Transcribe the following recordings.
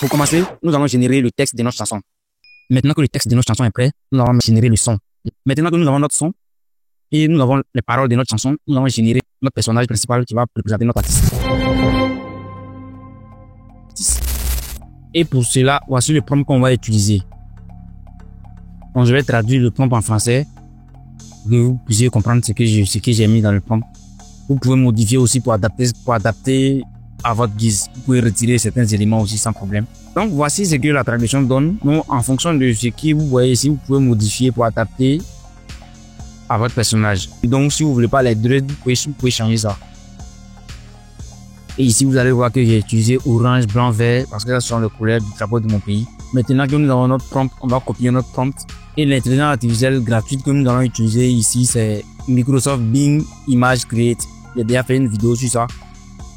Pour commencer, nous allons générer le texte de notre chanson. Maintenant que le texte de notre chanson est prêt, nous allons générer le son. Maintenant que nous avons notre son et nous avons les paroles de notre chanson, nous allons générer notre personnage principal qui va représenter notre artiste. Et pour cela, voici le prompt qu'on va utiliser. Donc, je vais traduire le prompt en français pour que vous puissiez comprendre ce que j'ai mis dans le prompt. Vous pouvez modifier aussi pour adapter à votre guise. Vous pouvez retirer certains éléments aussi sans problème. Donc, voici ce que la traduction donne. Donc, en fonction de ce que vous voyez ici, vous pouvez modifier pour adapter à votre personnage. Donc, si vous voulez pas les dreads, vous pouvez changer ça. Et ici, vous allez voir que j'ai utilisé orange, blanc, vert, parce que ce sont les couleurs du drapeau de mon pays. Maintenant que nous avons notre prompt, on va copier notre prompt. Et l'intelligence artificielle gratuite que nous allons utiliser ici, c'est Microsoft Bing Image Create. J'ai déjà fait une vidéo sur ça.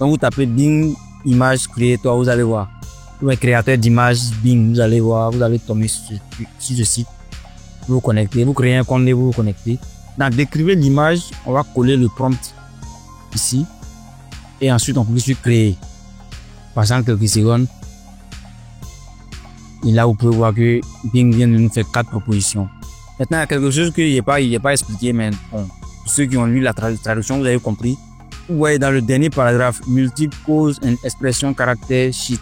Donc, vous tapez Bing Image Creator, vous allez voir. Vous êtes créateur d'images Bing, vous allez voir, vous allez tomber sur ce site. Vous vous connectez, vous créez un compte et vous vous connectez. Dans décrivez l'image, on va coller le prompt ici. Et ensuite, on peut sur créer. Passant quelques secondes. Et là, vous pouvez voir que Bing vient de nous faire 4 propositions. Maintenant, il y a quelque chose que il n'est pas expliqué, mais bon, pour ceux qui ont lu la traduction, vous avez compris. Vous voyez dans le dernier paragraphe, multiple pose and expression caractère sheet.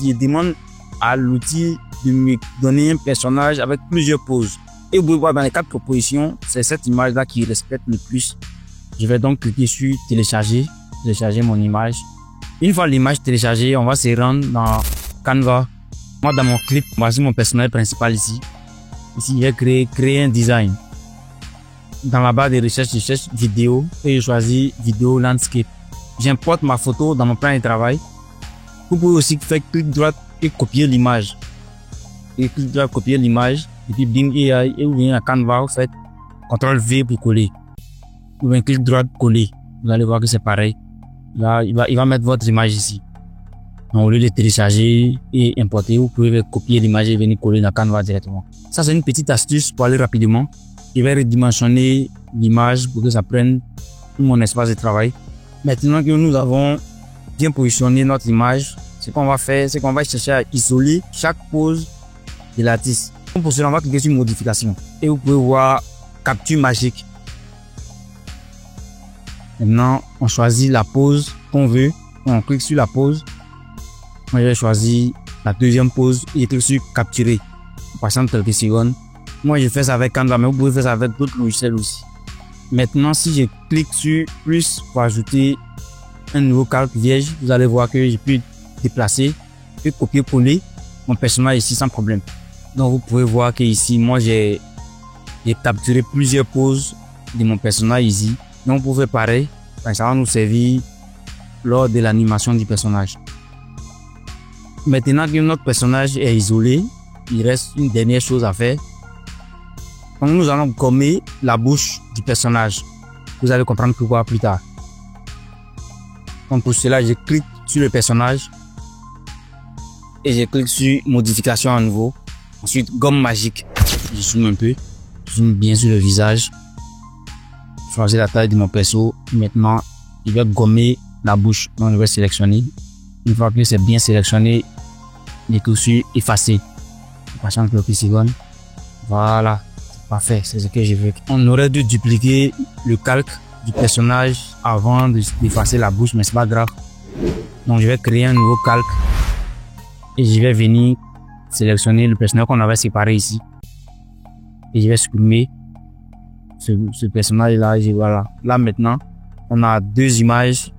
Il demande à l'outil de me donner un personnage avec plusieurs poses. Et vous pouvez voir dans les 4 propositions, c'est cette image-là qui respecte le plus. Je vais donc cliquer sur télécharger mon image. Une fois l'image téléchargée, on va se rendre dans Canva. Moi, dans mon clip, voici mon personnage principal ici. Ici, j'ai créé un design. Dans la barre de recherche, je cherche vidéo et je choisis vidéo landscape. J'importe ma photo dans mon plan de travail. Vous pouvez aussi faire clic droit et copier l'image. Et clic droit, copier l'image. Et puis Bing AI, et vous venez à Canva, vous faites CTRL V pour coller. Vous venez clic droit, coller. Vous allez voir que c'est pareil. Là, il va mettre votre image ici. Donc, au lieu de télécharger et importer, vous pouvez copier l'image et venir coller dans Canva directement. Ça, c'est une petite astuce pour aller rapidement. Je vais redimensionner l'image pour que ça prenne tout mon espace de travail. Maintenant que nous avons bien positionné notre image, ce qu'on va faire, c'est qu'on va chercher à isoler chaque pose de l'artiste. Pour cela, on va cliquer sur modification. Et vous pouvez voir capture magique. Maintenant, on choisit la pose qu'on veut. On clique sur la pose. Moi, je vais choisir la deuxième pose et clique sur capturer. En passant quelques secondes. Moi, je fais ça avec Canva, mais vous pouvez faire ça avec d'autres logiciels aussi. Maintenant, si je clique sur plus pour ajouter un nouveau calque vierge, vous allez voir que je peux déplacer, je peux copier-coller mon personnage ici sans problème. Donc, vous pouvez voir que ici, moi, j'ai capturé plusieurs poses de mon personnage ici. Donc, vous pouvez pareil, ça va nous servir lors de l'animation du personnage. Maintenant que notre personnage est isolé, il reste une dernière chose à faire. Donc, nous allons gommer la bouche du personnage. Vous allez comprendre pourquoi plus tard. Donc, pour cela, je clique sur le personnage et je clique sur modification à nouveau. Ensuite, gomme magique. Je zoome un peu. Je zoome bien sur le visage. Choisir la taille de mon perso. Maintenant, il va gommer la bouche. Donc, je vais sélectionner. Une fois que c'est bien sélectionné, je clique sur effacer. Passant quelques secondes. Voilà. C'est parfait. C'est ce que je veux. On aurait dû dupliquer le calque du personnage avant d'effacer la bouche, mais c'est pas grave. Donc, je vais créer un nouveau calque. Et je vais venir sélectionner le personnage qu'on avait séparé ici. Et je vais supprimer ce personnage-là. Et voilà. Là, maintenant, on a 2 images.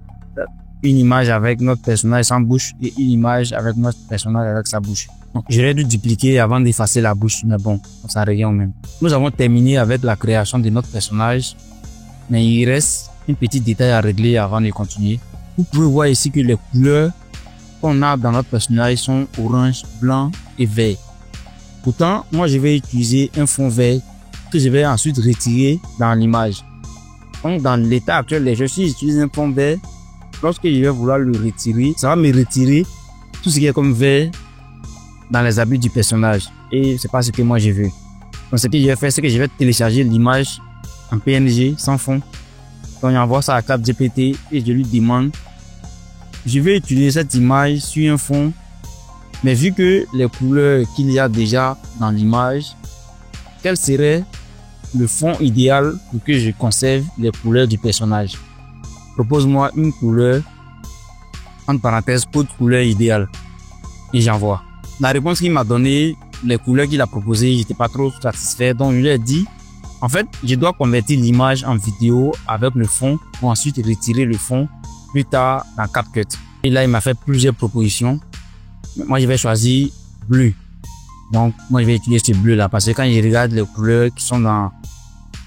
Une image avec notre personnage sans bouche et une image avec notre personnage avec sa bouche. Donc, j'aurais dû dupliquer avant d'effacer la bouche, mais bon, ça revient au même. Nous avons terminé avec la création de notre personnage, mais il reste un petit détail à régler avant de continuer. Vous pouvez voir ici que les couleurs qu'on a dans notre personnage sont orange, blanc et vert. Pourtant, moi, je vais utiliser un fond vert que je vais ensuite retirer dans l'image. Donc, dans l'état actuel des choses, si j'utilise un fond vert, lorsque je vais vouloir le retirer, ça va me retirer tout ce qui est comme vert dans les habits du personnage. Et c'est pas ce que moi je veux. Donc, ce que je vais faire, c'est que je vais télécharger l'image en PNG sans fond. Donc, j'envoie ça à ChatGPT et je lui demande, je vais utiliser cette image sur un fond Mais vu que les couleurs qu'il y a déjà dans l'image, quel serait le fond idéal pour que je conserve les couleurs du personnage? Propose-moi une couleur, entre parenthèses, code couleur idéale. Et j'envoie. La réponse qu'il m'a donnée, les couleurs qu'il a proposées, j'étais pas trop satisfait. Donc, je lui ai dit, en fait, je dois convertir l'image en vidéo avec le fond pour ensuite retirer le fond plus tard dans CapCut. Et là, il m'a fait plusieurs propositions. Moi, je vais choisir bleu. Donc, moi, je vais utiliser ce bleu-là parce que quand je regarde les couleurs qui sont dans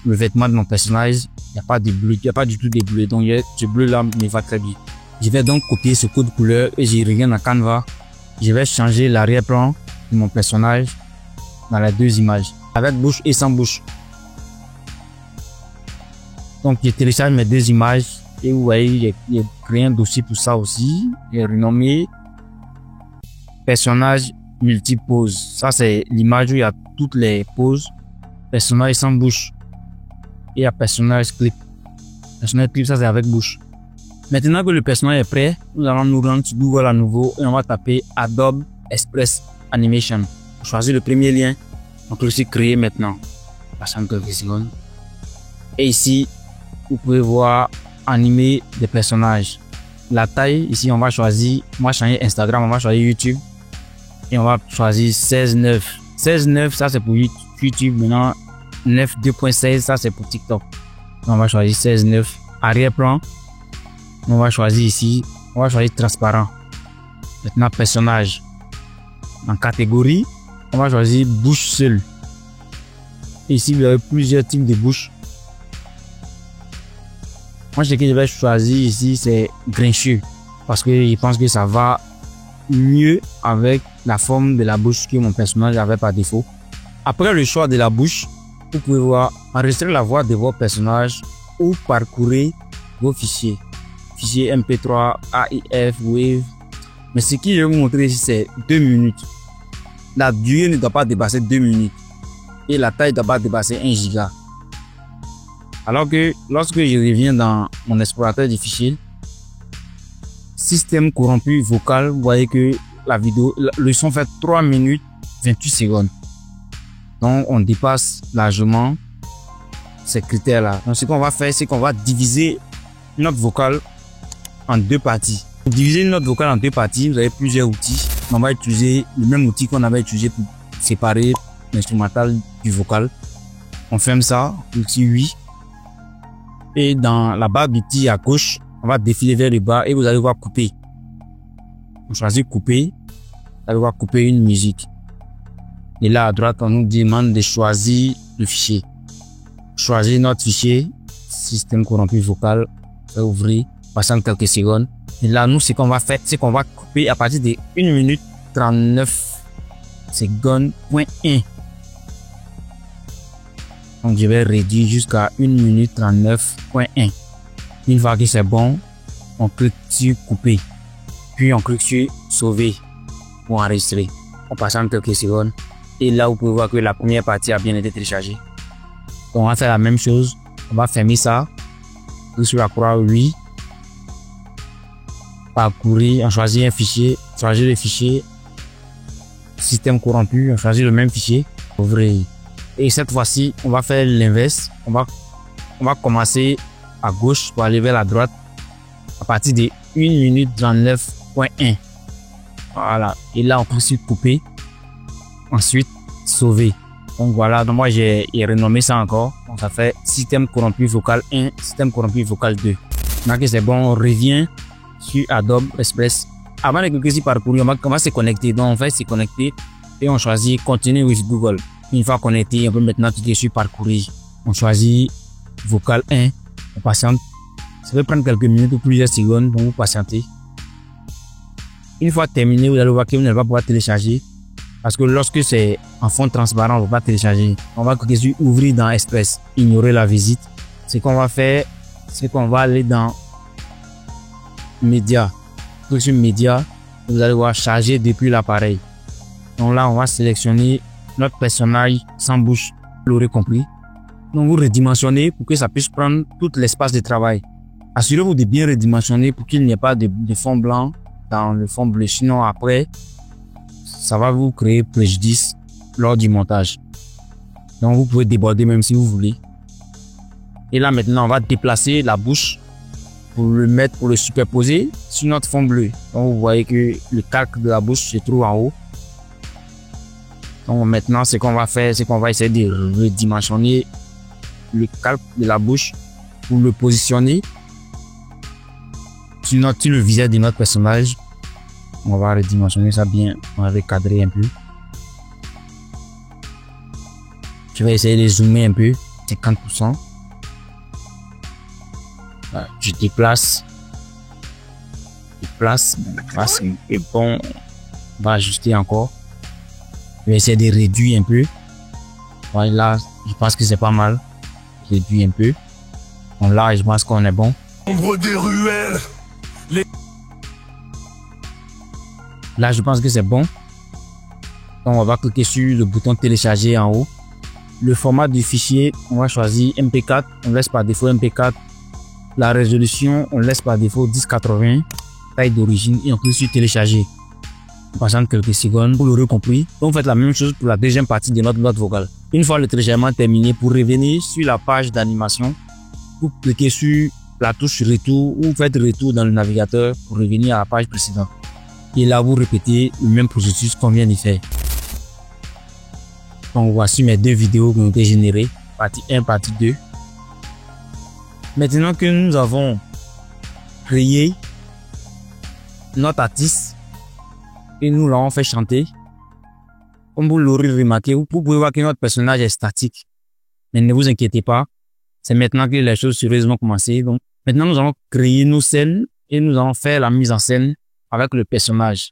le vêtement de mon personnage, il n'y a pas de bleu, il n'y a pas du tout de bleu. Donc, ce bleu-là me va très bien. Je vais donc copier ce code couleur et je regarde dans Canva. Je vais changer l'arrière-plan de mon personnage dans les deux images, avec bouche et sans bouche. Donc, je télécharge mes deux images et vous voyez, j'ai créé un dossier pour ça aussi. J'ai renommé personnage multipose. Ça, c'est l'image où il y a toutes les poses. Personnage sans bouche. Et il y a personnage clip. Personnage clip, ça c'est avec bouche. Maintenant que le personnage est prêt, nous allons nous rendre sur Google à nouveau et on va taper Adobe Express Animation. Choisir le premier lien. On clique sur créer maintenant. Passons quelques secondes. Et ici, vous pouvez voir animer des personnages. La taille, ici, on va choisir, on va changer Instagram, on va choisir YouTube. Et on va choisir 16:9. 16:9, ça c'est pour YouTube. Maintenant, 9:2.16, ça c'est pour TikTok. On va choisir 16:9. Arrière-plan. On va choisir ici, on va choisir transparent. Maintenant, personnage. En catégorie, on va choisir bouche seule. Ici, vous avez plusieurs types de bouches. Moi, ce que je vais choisir ici, c'est grincheux. Parce que je pense que ça va mieux avec la forme de la bouche que mon personnage avait par défaut. Après le choix de la bouche, vous pouvez voir enregistrer la voix de vos personnages ou parcourir vos fichiers. Fichier MP3, AIF, Wave. Mais ce que je vais vous montrer ici, c'est 2 minutes. La durée ne doit pas dépasser 2 minutes. Et la taille ne doit pas dépasser 1 giga. Alors que lorsque je reviens dans mon explorateur de fichiers, système corrompu vocal, vous voyez que la vidéo, le son fait 3 minutes 28 secondes. Donc, on dépasse largement ces critères-là. Donc, ce qu'on va faire, c'est qu'on va diviser notre vocal en 2 parties. Pour diviser notre vocal en 2 parties, vous avez plusieurs outils. On va utiliser le même outil qu'on avait utilisé pour séparer l'instrumental du vocal. On ferme ça, outil 8. Et dans la barre d'outils à gauche, on va défiler vers le bas et vous allez voir couper. On choisit couper. Vous allez voir couper une musique. Et là à droite, on nous demande de choisir le fichier. Choisir notre fichier. Système corrompu vocal. On va ouvrir. Passant quelques secondes. Et là, nous, ce qu'on va faire, c'est qu'on va couper à partir de 1 minute 39 secondes, point 1. Donc, je vais réduire jusqu'à 1 minute 39.1. Une fois que c'est bon, on clique sur couper. Puis, on clique sur sauver pour enregistrer. On passe en quelques secondes. Et là, vous pouvez voir que la première partie a bien été téléchargée. Donc, on va faire la même chose. On va fermer ça. Clique sur la croix, oui. Parcourir, on choisit un fichier. Choisir le fichier. Système corrompu, on choisit le même fichier. Ouvrir. Et cette fois-ci, on va faire l'inverse. On va commencer à gauche pour aller vers la droite à partir de 1 minute 39.1. Voilà. Et là, on peut sur couper. Ensuite, sauver. Donc voilà. Donc moi, j'ai renommé ça encore. Donc ça fait système corrompu vocal 1, système corrompu vocal 2. Maintenant que c'est bon, on revient sur Adobe Express. Avant de cliquer sur parcourir, on va se connecter. Donc on va se connecter et on choisit Continue with Google. Une fois connecté, on peut maintenant cliquer sur parcourir. On choisit vocal 1. On patiente. Ça peut prendre quelques minutes ou plusieurs secondes pour vous patienter. Une fois terminé, vous allez voir que vous n'allez pas pouvoir télécharger. Parce que lorsque c'est en fond transparent, on ne va pas télécharger. On va cliquer sur ouvrir dans Express. Ignorer la visite. Ce qu'on va faire, c'est qu'on va aller dans Média. Cliquez sur Média. Vous allez voir charger depuis l'appareil. Donc là, on va sélectionner notre personnage sans bouche, vous l'aurez compris. Donc vous redimensionnez pour que ça puisse prendre tout l'espace de travail. Assurez-vous de bien redimensionner pour qu'il n'y ait pas de fond blanc dans le fond bleu. Sinon après, ça va vous créer préjudice lors du montage. Donc vous pouvez déborder même si vous voulez. Et là maintenant on va déplacer la bouche pour le superposer sur notre fond bleu. Donc vous voyez que le calque de la bouche se trouve en haut. Donc maintenant ce qu'on va faire, c'est qu'on va essayer de redimensionner le calque de la bouche pour le positionner sur le visage de notre personnage. On va redimensionner ça bien, on va recadrer un peu. Je vais essayer de zoomer un peu, 50%. Voilà, je déplace. Et bon, on va ajuster encore. Je vais essayer de réduire un peu. Voilà, là, je pense que c'est pas mal. Réduire un peu. Bon, là, je pense qu'on est bon. Ombre des ruelles. Là, je pense que c'est bon. Donc, on va cliquer sur le bouton télécharger en haut. Le format du fichier, on va choisir MP4. On laisse par défaut MP4. La résolution, on laisse par défaut 1080. Taille d'origine et on clique sur télécharger. On patiente quelques secondes pour l'aurez compris. Donc, vous faites la même chose pour la deuxième partie de notre note vocale. Une fois le téléchargement terminé, pour revenir sur la page d'animation, vous cliquez sur la touche retour ou faites retour dans le navigateur pour revenir à la page précédente. Et là, vous répétez le même processus qu'on vient de faire. Donc, voici mes deux vidéos qui ont été générées, partie 1, partie 2. Maintenant que nous avons créé notre artiste et nous l'avons fait chanter, comme vous l'aurez remarqué, vous pouvez voir que notre personnage est statique. Mais ne vous inquiétez pas, c'est maintenant que les choses sérieusement commencé. Donc, maintenant, nous allons créer nos scènes et nous allons faire la mise en scène avec le personnage.